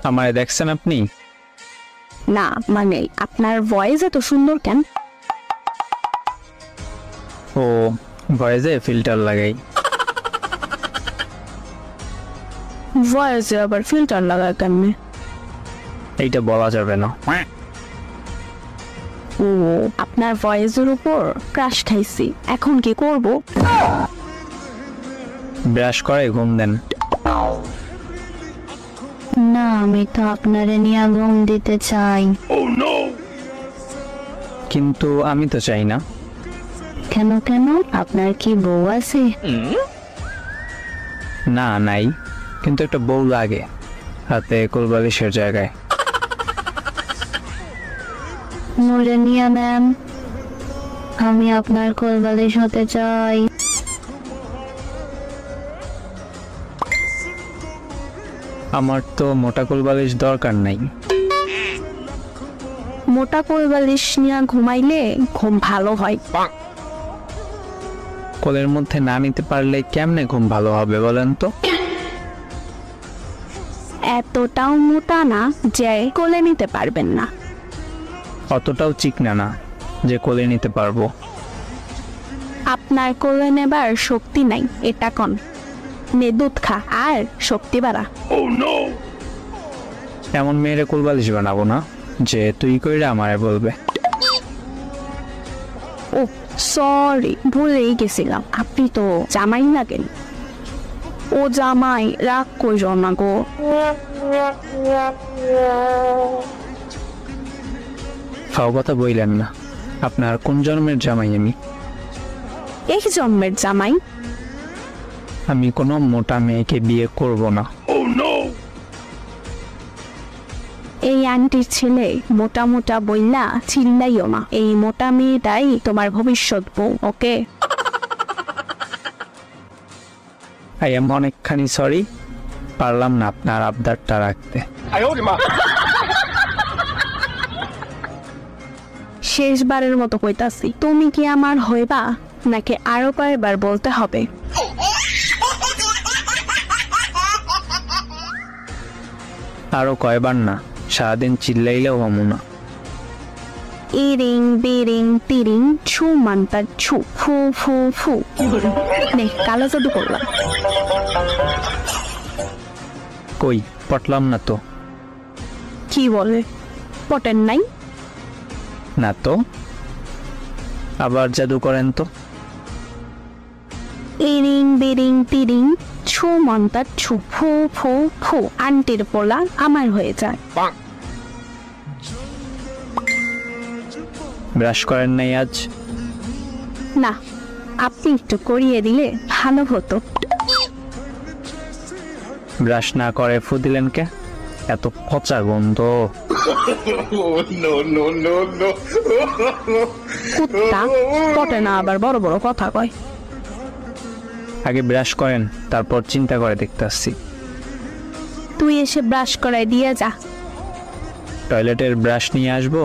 আমায় দেখছেন আপনি? না মানে আপনার ভয়েস এত সুন্দর কেন? ও ভয়েসে ফিল্টার লাগাই। ভয়েসে আবার ফিল্টার লাগায় কেমনে? এইটা বলা যাবে না। ও আপনার ভয়েসের উপর ক্রাশ খাইছি, এখন কি করব? ব্রাশ করে ঘুম দেন। না আমি তো আপনারে নিয়ে ঘুম দিতে চাই। কিন্তু আমি তো চাই না। কেন কেন, আপনার কি বউ আছে? না নাই, কিন্তু একটা বউ লাগে হাতে কোলবালিশের জায়গায়। মোরে নিয়ে নেন, আমি আপনার কোলবালিশ হতে চাই। আমার তো মোটা কোলবালিশ দরকার নাই। মোটা কোলবালিশ নিয়ে ঘুমাইলে ঘুম ভালো হয়। কোলের মধ্যে না নিতে পারলে কেমনে ঘুম ভালো হবে বলেন তো? এতটাও মোটা না যে কোলে নিতে পারবেন না, অতটাও চিকনা না যে কোলে নিতে পারবো। আপনার কোলে নেবার শক্তি নাই এটা কন। নে দুধ খা আর শক্তি বাড়া। এমন মেয়েরে কোলবালিশ বানাবো না যে তুই কইরা আমারে বলবে। ও সরি, ভুলেই গেছিলাম, আপনি তো জামাই লাগেন। ও জামাই, রাগ কইর না গো। ফাও কথা বইলেন না। আপনার কোন জন্মের জামাই আমি? এই জন্মের জামাই। আমি কোনো মোটা মেয়েকে বিয়ে করব না। এই আন্টির ছেলে মোটা মোটা বইলা চিল্লাইও না, এই মোটা মেয়েটাই তোমার ভবিষ্যৎ বউ। ওকে? আই এম অনেকখানি সরি, পারলাম না আপনার আবদারটা রাখতে। শেষবারের মতো কইতাছি, তুমি কি আমার হইবা নাকি আরো কয়েকবার বলতে হবে? আরো কয়বার না, সারাদিন চিল্লাইলেও হমু না। ইরিং বিরিং তিরিং ছু মান্তার ছু ফু ফু ফু। নে কালো জাদু করলাম। কই পটলাম না তো। কি বলে পটেন নাই? না তো, আবার জাদু করেন তো। ইরিং বিরিং তিরিং ছু মান্তার ছু ফু ফু ফু। আন্টির পোলা আমার হয়ে যায়। ব্রাশ করেন নাই আজ? না, আপনি একটু করিয়ে দিলে ভালো হতো। ব্রাশ না করে ফু দিলেন কে? এত পচা গন্ধ। কুত্তা পটে না আবার বড় বড় কথা কয়। আগে ব্রাশ করেন, তারপর চিন্তা করে দেখতে আসছি। তুই এসে ব্রাশ করাই দিয়ে যা। টয়লেটের ব্রাশ নিয়ে আসবো?